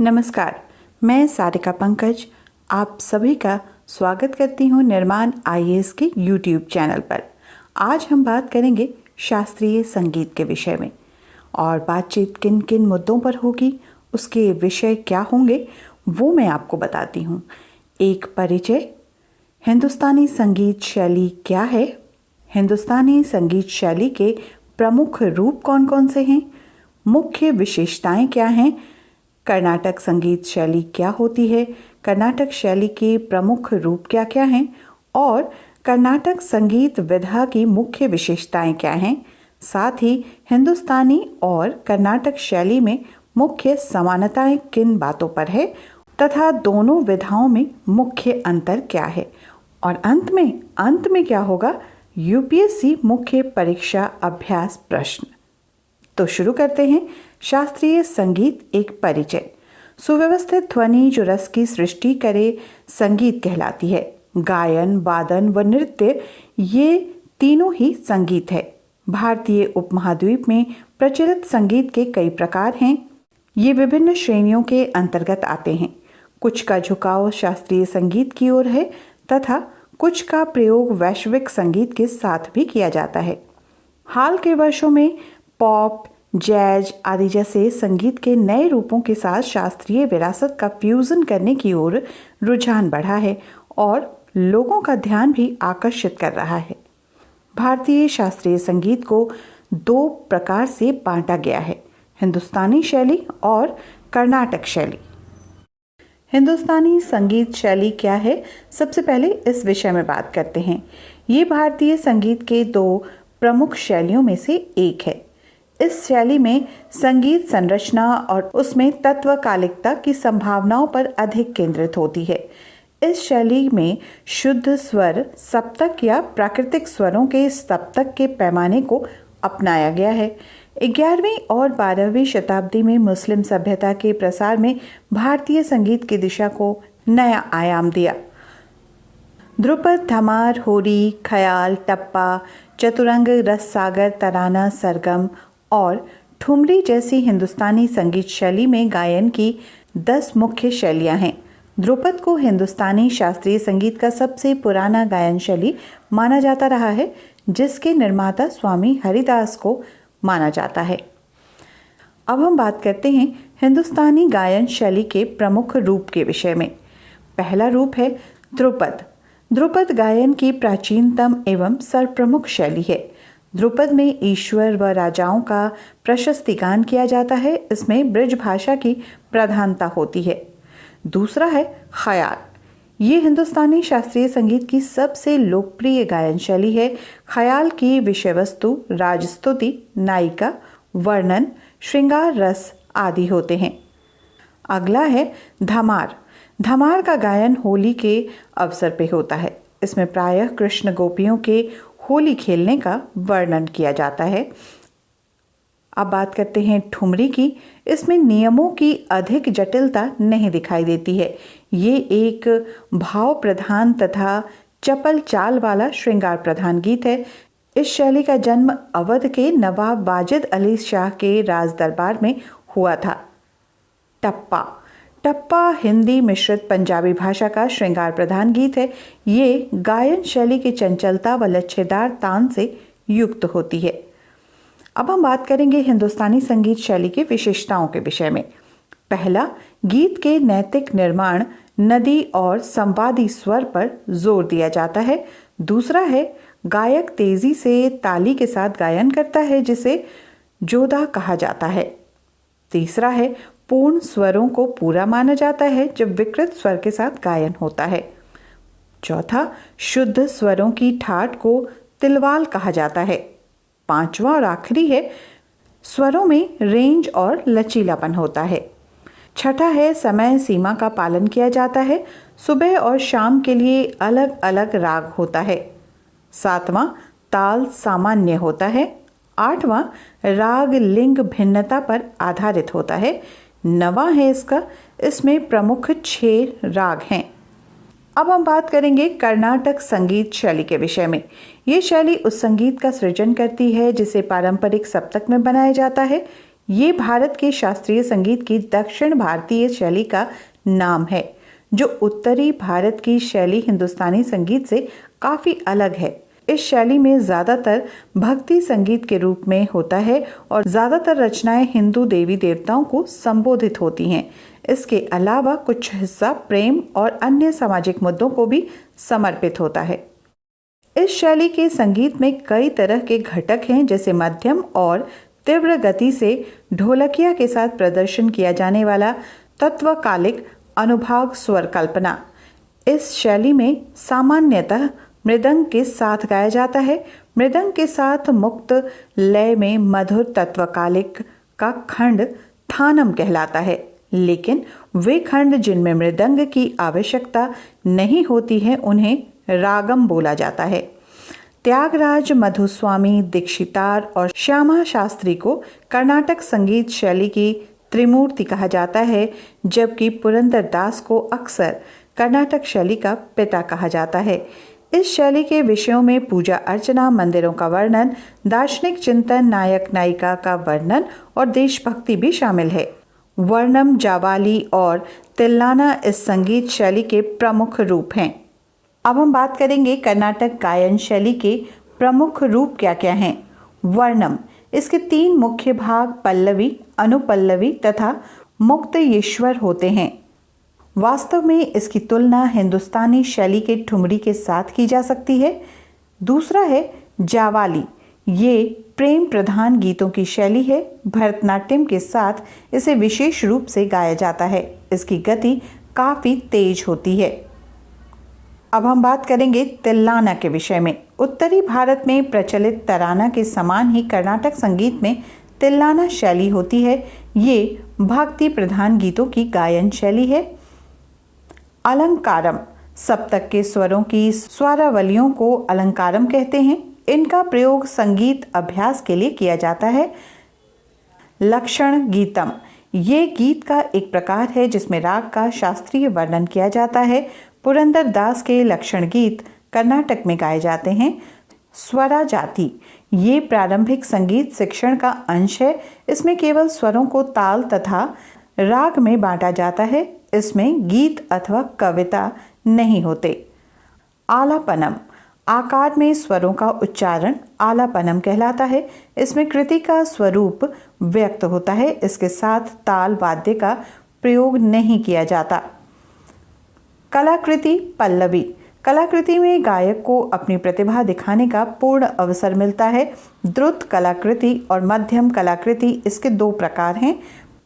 नमस्कार, मैं सारिका पंकज आप सभी का स्वागत करती हूँ निर्माण आईएएस के यूट्यूब चैनल पर। आज हम बात करेंगे शास्त्रीय संगीत के विषय में और बातचीत किन किन मुद्दों पर होगी, उसके विषय क्या होंगे वो मैं आपको बताती हूँ। एक परिचय, हिंदुस्तानी संगीत शैली क्या है, हिंदुस्तानी संगीत शैली के प्रमुख रूप कौन कौन से हैं, मुख्य विशेषताएं क्या हैं, कर्नाटक संगीत शैली क्या होती है, कर्नाटक शैली के प्रमुख रूप क्या क्या हैं और कर्नाटक संगीत विधा की मुख्य विशेषताएं क्या हैं। साथ ही हिंदुस्तानी और कर्नाटक शैली में मुख्य समानताएं किन बातों पर है तथा दोनों विधाओं में मुख्य अंतर क्या है। और अंत में क्या होगा, यूपीएससी मुख्य परीक्षा अभ्यास प्रश्न। तो शुरू करते हैं। शास्त्रीय संगीत एक परिचय। सुव्यवस्थित ध्वनि जो रस की सृष्टि करे संगीत कहलाती है। गायन, वादन व नृत्य ये तीनों ही संगीत है। भारतीय उपमहाद्वीप में प्रचलित संगीत के कई प्रकार हैं। ये विभिन्न श्रेणियों के अंतर्गत आते हैं। कुछ का झुकाव शास्त्रीय संगीत की ओर है तथा कुछ का प्रयोग वैश्विक संगीत के साथ भी किया जाता है। हाल के वर्षों में पॉप, जैज आदि जैसे संगीत के नए रूपों के साथ शास्त्रीय विरासत का फ्यूजन करने की ओर रुझान बढ़ा है और लोगों का ध्यान भी आकर्षित कर रहा है। भारतीय शास्त्रीय संगीत को दो प्रकार से बांटा गया है, हिंदुस्तानी शैली और कर्नाटक शैली। हिंदुस्तानी संगीत शैली क्या है, सबसे पहले इस विषय में बात करते हैं। ये भारतीय संगीत के दो प्रमुख शैलियों में से एक है। इस शैली में संगीत संरचना और उसमें तत्वकालिकता की संभावनाओं पर अधिक केंद्रित होती है। इस शैली में शुद्ध स्वर सप्तक या प्राकृतिक स्वरों के सप्तक के पैमाने को अपनाया गया है। 11वीं और 12वीं शताब्दी में मुस्लिम सभ्यता के प्रसार में भारतीय संगीत की दिशा को नया आयाम दिया। ध्रुपद, धमार, होरी, ख्याल, टप्पा, चतुरंग, रस सागर, तराना, सरगम और ठुमरी जैसी हिंदुस्तानी संगीत शैली में गायन की 10 मुख्य शैलियां हैं। ध्रुपद को हिंदुस्तानी शास्त्रीय संगीत का सबसे पुराना गायन शैली माना जाता रहा है, जिसके निर्माता स्वामी हरिदास को माना जाता है। अब हम बात करते हैं हिंदुस्तानी गायन शैली के प्रमुख रूप के विषय में। पहला रूप है ध्रुपद। ध्रुपद गायन की प्राचीनतम एवं सर्वप्रमुख शैली है। ध्रुपद में ईश्वर व राजाओं का प्रशस्ति गान किया जाता है। इसमें ब्रज भाषा की प्रधानता होती है। दूसरा है ख्याल। ये हिंदुस्तानी शास्त्रीय संगीत की सबसे लोकप्रिय गायन शैली है। ख्याल की विषय वस्तु राजस्तुति, नायिका, वर्णन, श्रृंगार रस आदि होते हैं। अगला है धमार। धमार का गायन होली के अवसर पे होता है। इसमें प्रायः कृष्ण गोपियों के होली खेलने का वर्णन किया जाता है। अब बात करते हैं ठुमरी की। इसमें नियमों की अधिक जटिलता नहीं दिखाई देती है। ये एक भाव प्रधान तथा चपल चाल वाला श्रृंगार प्रधान गीत है। इस शैली का जन्म अवध के नवाब वाजिद अली शाह के राज दरबार में हुआ था। टप्पा। टप्पा हिंदी मिश्रित पंजाबी भाषा का श्रृंगार प्रधान गीत है। ये गायन शैली की चंचलता व लच्छेदार तान से युक्त होती है। अब हम बात करेंगे हिंदुस्तानी संगीत शैली की विशेषताओं के विषय में। पहला, गीत के नैतिक निर्माण, नदी और संवादी स्वर पर जोर दिया जाता है। दूसरा है, गायक तेजी से ताली के साथ गायन करता है जिसे जोदा कहा जाता है। तीसरा है, पूर्ण स्वरों को पूरा माना जाता है जब विकृत स्वर के साथ गायन होता है। चौथा, शुद्ध स्वरों की ठाट को तिलवाल कहा जाता है। पांचवा और आखिरी है, स्वरों में रेंज और लचीलापन होता है। छठा है, समय सीमा का पालन किया जाता है। सुबह और शाम के लिए अलग अलग राग होता है। सातवां, ताल सामान्य होता है। आठवां, राग लिंग भिन्नता पर आधारित होता है। नवां है इसमें प्रमुख 6 राग हैं। अब हम बात करेंगे कर्नाटक संगीत शैली के विषय में। ये शैली उस संगीत का सृजन करती है जिसे पारंपरिक सप्तक में बनाया जाता है। ये भारत के शास्त्रीय संगीत की दक्षिण भारतीय शैली का नाम है, जो उत्तरी भारत की शैली हिंदुस्तानी संगीत से काफ़ी अलग है। इस शैली में ज़्यादातर भक्ति संगीत के रूप में होता है और ज़्यादातर रचनाएं हिंदू देवी देवताओं को संबोधित होती हैं। इसके अलावा कुछ हिस्सा प्रेम और अन्य सामाजिक मुद्दों को भी समर्पित होता है। इस शैली के संगीत में कई तरह के घटक हैं, जैसे मध्यम और तीव्र गति से ढोलकिया के साथ प्रदर्शन किया जाने वाला तत्वकालिक अनुभाग स्वर कल्पना। इस शैली में सामान्यतः मृदंग के साथ गाया जाता है। मृदंग के साथ मुक्त लय में मधुर तत्वकालिक का खंड थानम कहलाता है, लेकिन वे खंड जिनमें मृदंग की आवश्यकता नहीं होती है उन्हें रागम बोला जाता है। त्यागराज, मधुस्वामी दीक्षितार और श्यामा शास्त्री को कर्नाटक संगीत शैली की त्रिमूर्ति कहा जाता है, जबकि पुरंदरदास को अक्सर कर्नाटक शैली का पिता कहा जाता है। इस शैली के विषयों में पूजा अर्चना, मंदिरों का वर्णन, दार्शनिक चिंतन, नायक नायिका का वर्णन और देशभक्ति भी शामिल है। वर्णम, जावाली और तिल्लाना इस संगीत शैली के प्रमुख रूप हैं। अब हम बात करेंगे कर्नाटक गायन शैली के प्रमुख रूप क्या क्या हैं। वर्णम, इसके 3 मुख्य भाग पल्लवी, अनुपल्लवी तथा मुक्तयेश्वर होते हैं। वास्तव में इसकी तुलना हिंदुस्तानी शैली के ठुमरी के साथ की जा सकती है। दूसरा है जावाली, ये प्रेम प्रधान गीतों की शैली है। भरतनाट्यम के साथ इसे विशेष रूप से गाया जाता है। इसकी गति काफ़ी तेज होती है। अब हम बात करेंगे तिल्लाना के विषय में। उत्तरी भारत में प्रचलित तराना के समान ही कर्नाटक संगीत में तिल्लाना शैली होती है। ये भक्ति प्रधान गीतों की गायन शैली है। अलंकारम, सप्तक के स्वरों की स्वरावलियों को अलंकारम कहते हैं। इनका प्रयोग संगीत अभ्यास के लिए किया जाता है। लक्षण गीतम, ये गीत का एक प्रकार है जिसमें राग का शास्त्रीय वर्णन किया जाता है। पुरंदरदास के लक्षण गीत कर्नाटक में गाए जाते हैं। स्वरा जाति, ये प्रारंभिक संगीत शिक्षण का अंश है। इसमें केवल स्वरों को ताल तथा राग में बांटा जाता है। इसमें गीत अथवा कविता नहीं होते। आलापनम, आकार में स्वरों का उच्चारण आलापनम कहलाता है। इसमें कृति का स्वरूप व्यक्त होता है। इसके साथ ताल वाद्य का प्रयोग नहीं किया जाता। कलाकृति पल्लवी, कलाकृति में गायक को अपनी प्रतिभा दिखाने का पूर्ण अवसर मिलता है। द्रुत कलाकृति और मध्यम कलाकृति इसके 2 प्रकार हैं।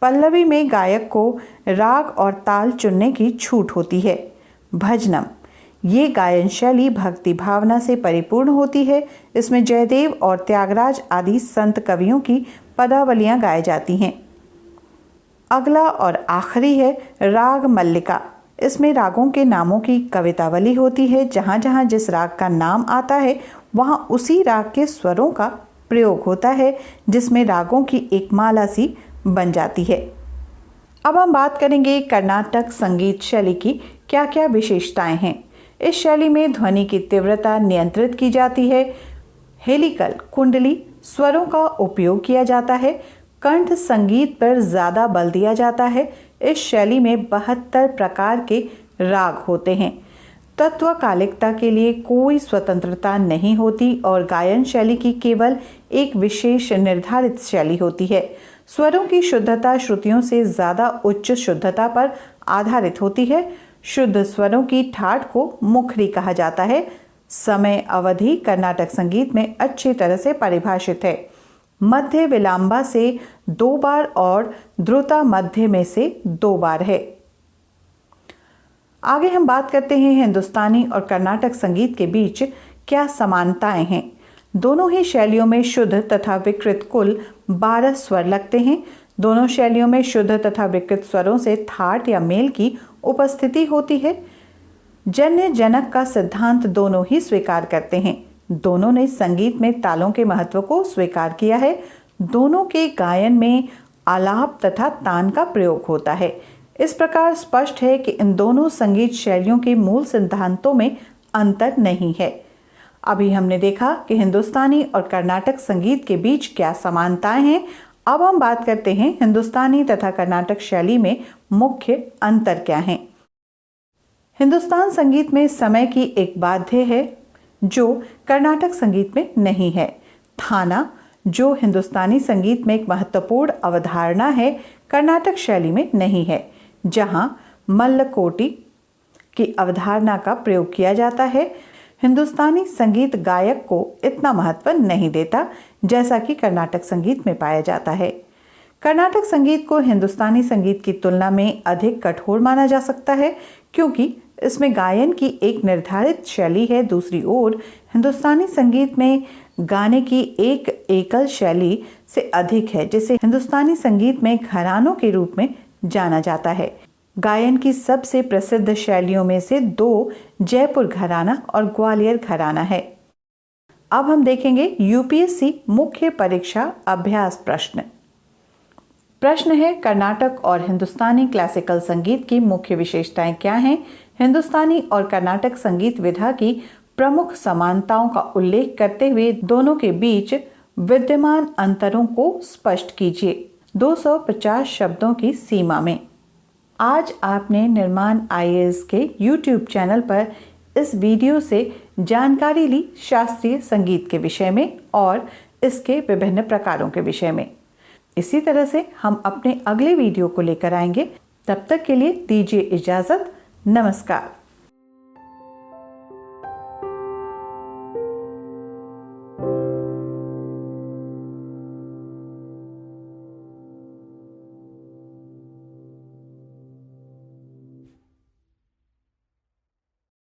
पल्लवी में गायक को राग और ताल चुनने की छूट होती है। भजनम, ये गायन शैली भक्ति भावना से परिपूर्ण होती है। इसमें जयदेव और त्यागराज आदि संत कवियों की पदावलियां गाई जाती हैं। अगला और आखिरी है राग मल्लिका। इसमें रागों के नामों की कवितावली होती है। जहाँ जहाँ जिस राग का नाम आता है वहाँ उसी राग के स्वरों का प्रयोग होता है, जिसमें रागों की एक माला सी बन जाती है। अब हम बात करेंगे कर्नाटक संगीत शैली की क्या क्या विशेषताएं हैं। इस शैली में ध्वनि की तीव्रता नियंत्रित की जाती है। हेलिकल कुंडली स्वरों का उपयोग किया जाता है। कंठ संगीत पर ज़्यादा बल दिया जाता है। इस शैली में 72 प्रकार के राग होते हैं। तत्वकालिकता के लिए कोई स्वतंत्रता नहीं होती और गायन शैली की केवल एक विशेष निर्धारित शैली होती है। स्वरों की शुद्धता श्रुतियों से ज़्यादा उच्च शुद्धता पर आधारित होती है। शुद्ध स्वरों की ठाठ को मुखरी कहा जाता है। समय अवधि कर्नाटक संगीत में अच्छी तरह से परिभाषित है। मध्य विलाम्बा से 2 बार और द्रुता मध्य में से 2 बार है। आगे हम बात करते हैं हिंदुस्तानी और कर्नाटक संगीत के बीच क्या समानताएं हैं। दोनों ही शैलियों में शुद्ध तथा विकृत कुल 12 स्वर लगते हैं। दोनों शैलियों में शुद्ध तथा विकृत स्वरों से ठाट या मेल की उपस्थिति होती है। जन्य जनक का सिद्धांत दोनों ही स्वीकार करते हैं। दोनों ने संगीत में तालों के महत्व को स्वीकार किया है। दोनों के गायन में आलाप तथा तान का प्रयोग होता है। इस प्रकार स्पष्ट है कि इन दोनों संगीत शैलियों के मूल सिद्धांतों में अंतर नहीं है। अभी हमने देखा कि हिंदुस्तानी और कर्नाटक संगीत के बीच क्या समानताएं हैं। अब हम बात करते हैं हिंदुस्तानी तथा कर्नाटक शैली में मुख्य अंतर क्या हैं। हिंदुस्तान संगीत में समय की एक वाद्य है जो कर्नाटक संगीत में नहीं है। थाना, जो हिंदुस्तानी संगीत में एक महत्वपूर्ण अवधारणा है, कर्नाटक शैली में नहीं है। जहां मल्लकोटी की अवधारणा का प्रयोग किया जाता है, हिंदुस्तानी संगीत गायक को इतना महत्व नहीं देता जैसा कि कर्नाटक संगीत में पाया जाता है। कर्नाटक संगीत को हिंदुस्तानी संगीत की तुलना में अधिक कठोर माना जा सकता है क्योंकि इसमें गायन की एक निर्धारित शैली है। दूसरी ओर हिंदुस्तानी संगीत में गाने की एक एकल शैली से अधिक है, जिसे हिंदुस्तानी संगीत में घरानों के रूप में जाना जाता है। गायन की सबसे प्रसिद्ध शैलियों में से दो जयपुर घराना और ग्वालियर घराना है। अब हम देखेंगे यूपीएससी मुख्य परीक्षा अभ्यास प्रश्न। प्रश्न है, कर्नाटक और हिंदुस्तानी क्लासिकल संगीत की मुख्य विशेषताएं क्या हैं? हिंदुस्तानी और कर्नाटक संगीत विधा की प्रमुख समानताओं का उल्लेख करते हुए दोनों के बीच विद्यमान अंतरों को स्पष्ट कीजिए 250 शब्दों की सीमा में। आज आपने निर्माण आईएएस के YouTube चैनल पर इस वीडियो से जानकारी ली शास्त्रीय संगीत के विषय में और इसके विभिन्न प्रकारों के विषय में। इसी तरह से हम अपने अगले वीडियो को लेकर आएंगे। तब तक के लिए दीजिए इजाजत। नमस्कार।